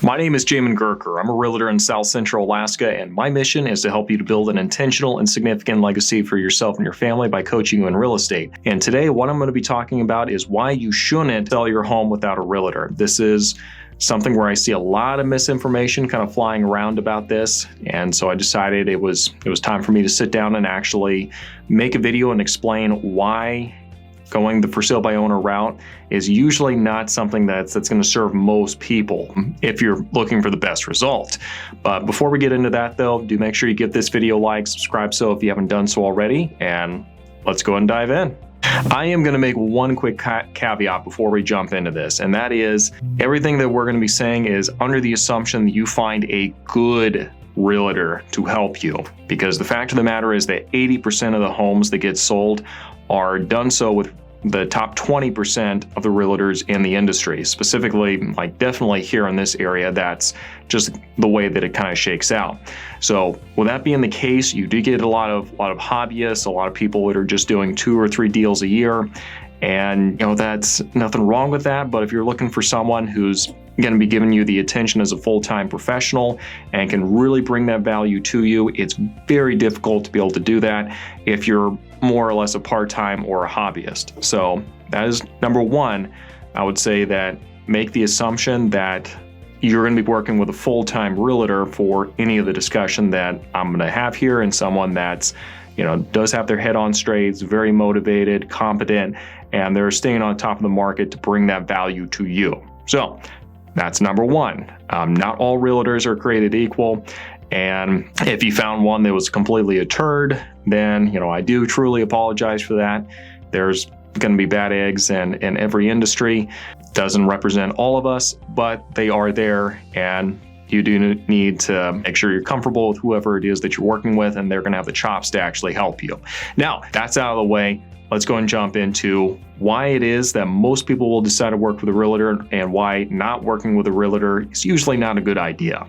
My name is Jamin Goecker. I'm a realtor in South Central Alaska, and my mission is to help you to build an intentional and significant legacy for yourself and your family by coaching you in real estate. And today, what I'm going to be talking about is why you shouldn't sell your home without a realtor. This is something where I see a lot of misinformation kind of flying around about this. And so I decided it was time for me to sit down and actually make a video and explain why going the for sale by owner route is usually not something that's going to serve most people if you're looking for the best result. But before we get into that though, do make sure you give this video a like, subscribe so if you haven't done so already, and let's go and dive in. I am going to make one quick caveat before we jump into this, and that is everything that we're going to be saying is under the assumption that you find a good realtor to help you, because the fact of the matter is that 80% of the homes that get sold are done so with the top 20% of the realtors in the industry. Specifically, like definitely here in this area, that's just the way that it kind of shakes out. So with that being the case, you do get a lot of hobbyists, a lot of people that are just doing 2 or 3 deals a year. And that's nothing wrong with that. But if you're looking for someone who's going to be giving you the attention as a full-time professional and can really bring that value to you, it's very difficult to be able to do that if you're more or less a part-time or a hobbyist. So that is number one. I would say that make the assumption that you're going to be working with a full-time realtor for any of the discussion that I'm going to have here, and someone that's does have their head on straight, is very motivated, competent, and they're staying on top of the market to bring that value to you. So that's number one. Not all realtors are created equal. And if you found one that was completely a turd, then, I do truly apologize for that. There's going to be bad eggs in every industry. Doesn't represent all of us, but they are there, and you do need to make sure you're comfortable with whoever it is that you're working with, and they're going to have the chops to actually help you. Now, that's out of the way. Let's go and jump into why it is that most people will decide to work with a realtor and why not working with a realtor is usually not a good idea.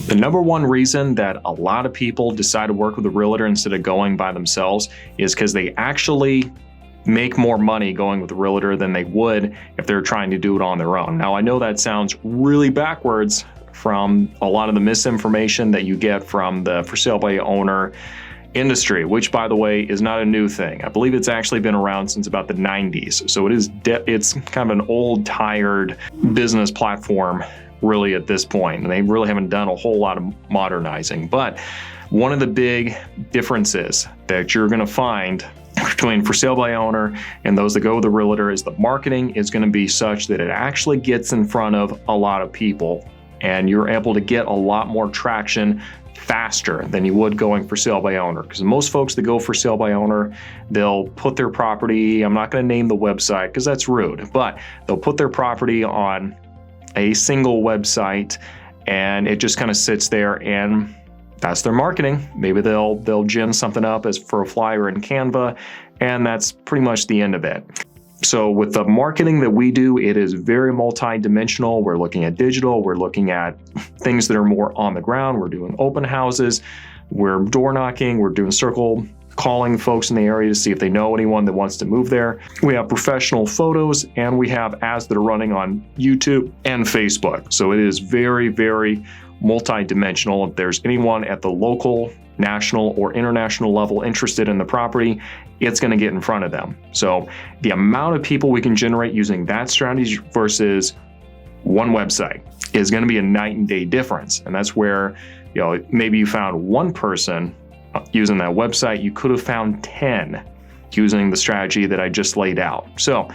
The number one reason that a lot of people decide to work with a realtor instead of going by themselves is because they actually make more money going with a realtor than they would if they're trying to do it on their own. Now, I know that sounds really backwards from a lot of the misinformation that you get from the for sale by owner industry, which by the way is not a new thing. I believe it's actually been around since about the 90s. So it's kind of an old, tired business platform really at this point, and they really haven't done a whole lot of modernizing. But one of the big differences that you're going to find between for sale by owner and those that go with the realtor is the marketing is going to be such that it actually gets in front of a lot of people, and you're able to get a lot more traction faster than you would going for sale by owner. Because most folks that go for sale by owner, they'll put their property, I'm not going to name the website because that's rude, but they'll put their property on a single website and it just kind of sits there, and that's their marketing. Maybe they'll gin something up as for a flyer in Canva, and that's pretty much the end of it. So with the marketing that we do, it is very multi-dimensional. We're looking at digital, we're looking at things that are more on the ground. We're doing open houses, we're door knocking, we're doing circle calling folks in the area to see if they know anyone that wants to move there. We have professional photos, and we have ads that are running on YouTube and Facebook. So it is very, very multi-dimensional. If there's anyone at the local, national, or international level interested in the property, it's going to get in front of them. So the amount of people we can generate using that strategy versus one website is going to be a night and day difference. And that's where, maybe you found one person using that website, you could have found 10 using the strategy that I just laid out. So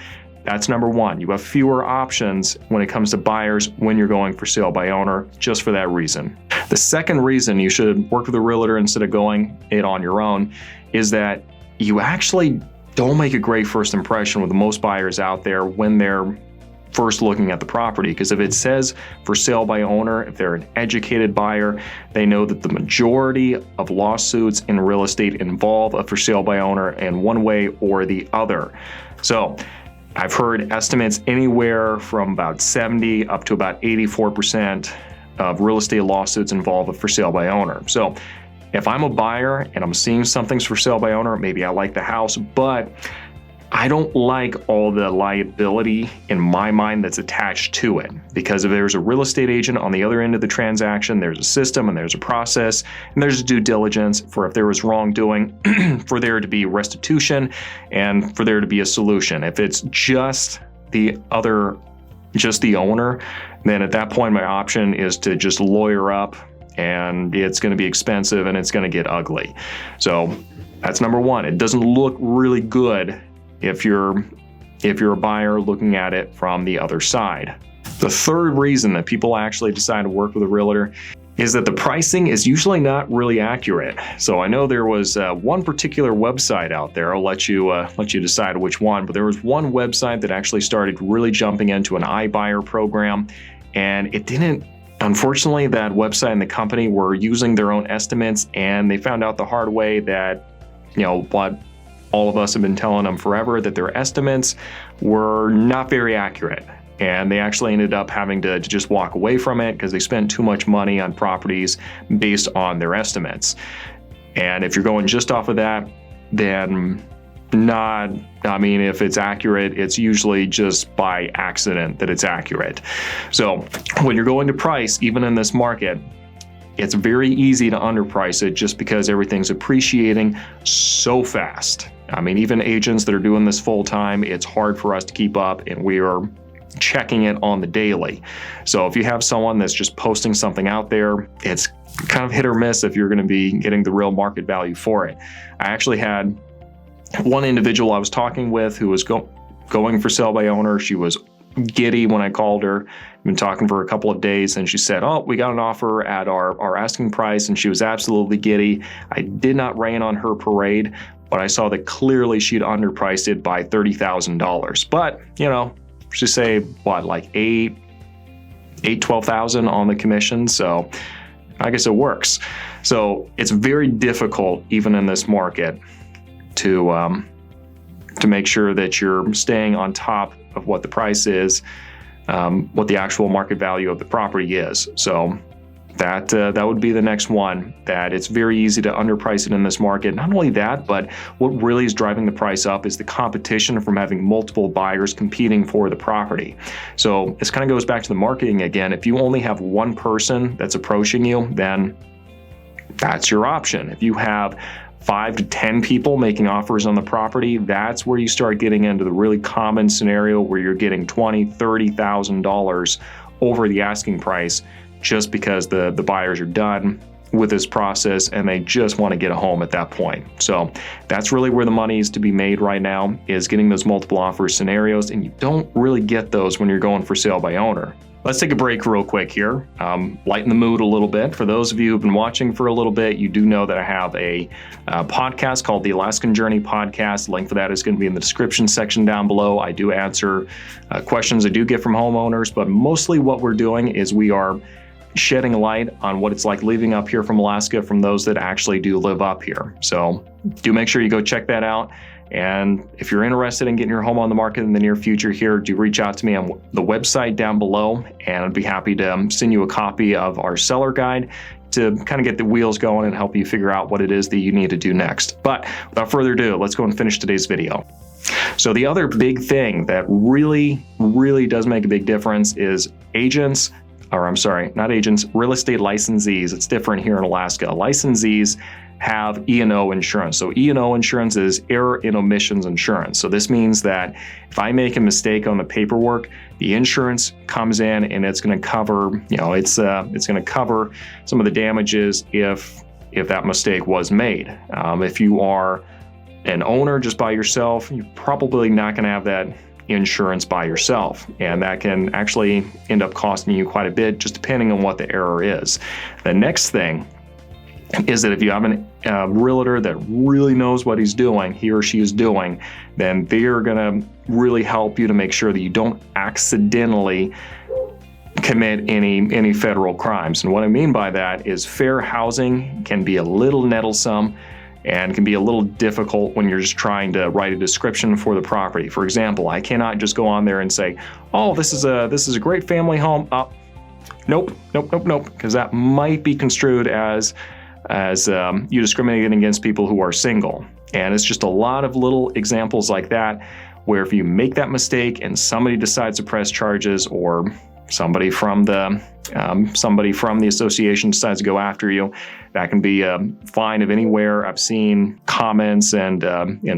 that's number one. You have fewer options when it comes to buyers when you're going for sale by owner, just for that reason. The second reason you should work with a realtor instead of going it on your own is that you actually don't make a great first impression with most buyers out there when they're first looking at the property. Because if it says for sale by owner, if they're an educated buyer, they know that the majority of lawsuits in real estate involve a for sale by owner in one way or the other. So I've heard estimates anywhere from about 70 up to about 84% of real estate lawsuits involve a for sale by owner. So if I'm a buyer and I'm seeing something's for sale by owner, maybe I like the house, but I don't like all the liability in my mind that's attached to it, because if there's a real estate agent on the other end of the transaction, there's a system and there's a process and there's due diligence for if there was wrongdoing, for there to be restitution and for there to be a solution. If it's just the owner, then at that point my option is to just lawyer up, and it's going to be expensive and it's going to get ugly. So that's number one. It doesn't look really good if you're a buyer looking at it from the other side. The third reason that people actually decide to work with a realtor is that the pricing is usually not really accurate. So I know there was one particular website out there. I'll let you decide which one, but there was one website that actually started really jumping into an iBuyer program, and it didn't. Unfortunately, that website and the company were using their own estimates, and they found out the hard way that, what all of us have been telling them forever, that their estimates were not very accurate. And they actually ended up having to just walk away from it because they spent too much money on properties based on their estimates. And if you're going just off of that, then if it's accurate, it's usually just by accident that it's accurate. So when you're going to price, even in this market, it's very easy to underprice it just because everything's appreciating so fast. Even agents that are doing this full time, it's hard for us to keep up, and we are checking it on the daily. So if you have someone that's just posting something out there, it's kind of hit or miss if you're going to be getting the real market value for it. I actually had one individual I was talking with who was going for sale by owner. She was giddy when I called her. I've been talking for a couple of days, and she said, "Oh, we got an offer at our asking price," and she was absolutely giddy. I did not rain on her parade, but I saw that clearly she'd underpriced it by $30,000. But, she say like $12,000 on the commission. So I guess it works. So it's very difficult, even in this market, to make sure that you're staying on top of what the price is, what the actual market value of the property is. So that would be the next one, that it's very easy to underprice it in this market. Not only that, but what really is driving the price up is the competition from having multiple buyers competing for the property. So this kind of goes back to the marketing again. If you only have one person that's approaching you, then that's your option. If you have 5 to 10 people making offers on the property, that's where you start getting into the really common scenario where you're getting $20,000, $30,000 over the asking price, just because the buyers are done with this process and they just want to get a home at that point. So that's really where the money is to be made right now, is getting those multiple offer scenarios, and you don't really get those when you're going for sale by owner. Let's take a break real quick here, lighten the mood a little bit. For those of you who've been watching for a little bit, you do know that I have a podcast called the Alaskan Journey Podcast. Link for that is going to be in the description section down below. I do answer questions I do get from homeowners, but mostly what we're doing is we are shedding light on what it's like living up here from Alaska from those that actually do live up here. So do make sure you go check that out. And if you're interested in getting your home on the market in the near future here, do reach out to me on the website down below, and I'd be happy to send you a copy of our seller guide to kind of get the wheels going and help you figure out what it is that you need to do next. But without further ado, let's go and finish today's video. So the other big thing that really, really does make a big difference is real estate licensees. It's different here in Alaska. Licensees have E&O insurance. So E&O insurance is error and omissions insurance. So this means that if I make a mistake on the paperwork, the insurance comes in and it's going to cover, it's going to cover some of the damages if that mistake was made. If you are an owner just by yourself, you're probably not going to have that insurance by yourself, and that can actually end up costing you quite a bit, just depending on what the error is. The next thing is that if you have a realtor that really knows what he or she is doing, then they're going to really help you to make sure that you don't accidentally commit any federal crimes. And what I mean by that is fair housing can be a little nettlesome and can be a little difficult when you're just trying to write a description for the property. For example, I cannot just go on there and say, "Oh, this is a great family home." Nope, because that might be construed as you discriminating against people who are single. And it's just a lot of little examples like that, where if you make that mistake and somebody decides to press charges, or somebody from the association decides to go after you, that can be a fine of anywhere. I've seen comments and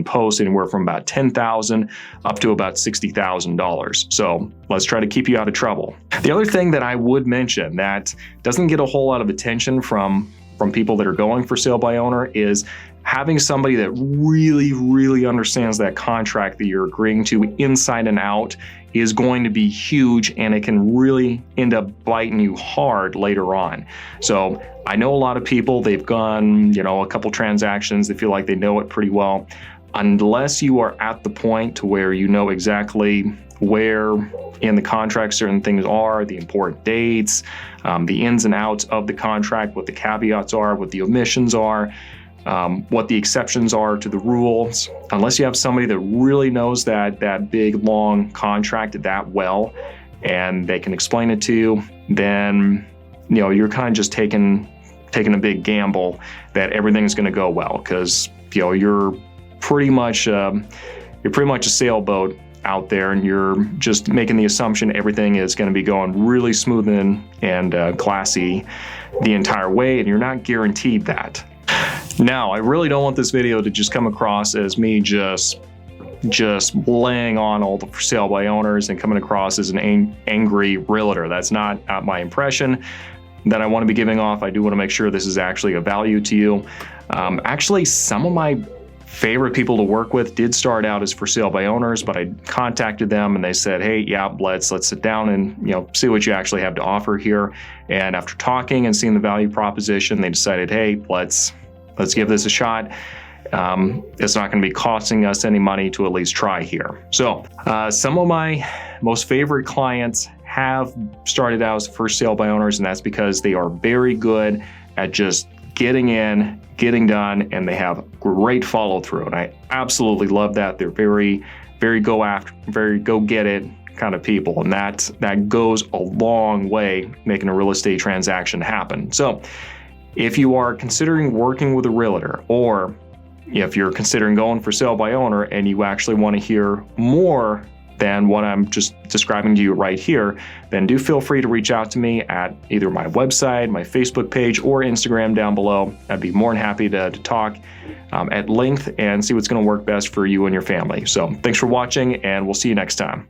posts anywhere from about $10,000 up to about $60,000. So let's try to keep you out of trouble. The other thing that I would mention that doesn't get a whole lot of attention from people that are going for sale by owner is having somebody that really understands that contract that you're agreeing to inside and out is going to be huge, and it can really end up biting you hard later on. So I know a lot of people, they've gone, a couple transactions, they feel like they know it pretty well. Unless you are at the point to where you know exactly where in the contract certain things are, the important dates, the ins and outs of the contract, what the caveats are, what the omissions are, what the exceptions are to the rules. Unless you have somebody that really knows that big, long contract that well, and they can explain it to you, then you're kind of just taking a big gamble that everything's going to go well, because you're pretty much a sailboat out there, and you're just making the assumption everything is going to be going really smooth and classy the entire way, and you're not guaranteed that. Now, I really don't want this video to just come across as me just laying on all the for sale by owners and coming across as an angry realtor. That's not my impression that I want to be giving off. I do want to make sure this is actually of value to you. Actually, some of my favorite people to work with did start out as for sale by owners, but I contacted them and they said, hey, yeah, let's sit down and see what you actually have to offer here. And after talking and seeing the value proposition, they decided, hey, let's give this a shot. It's not going to be costing us any money to at least try here. So some of my most favorite clients have started out as first sale by owners, and that's because they are very good at just getting in, getting done, and they have great follow through. And I absolutely love that. They're very go get it kind of people. And that goes a long way making a real estate transaction happen. So if you are considering working with a realtor, or if you're considering going for sale by owner and you actually want to hear more than what I'm just describing to you right here, then do feel free to reach out to me at either my website, my Facebook page, or Instagram down below. I'd be more than happy to talk at length and see what's going to work best for you and your family. So thanks for watching, and we'll see you next time.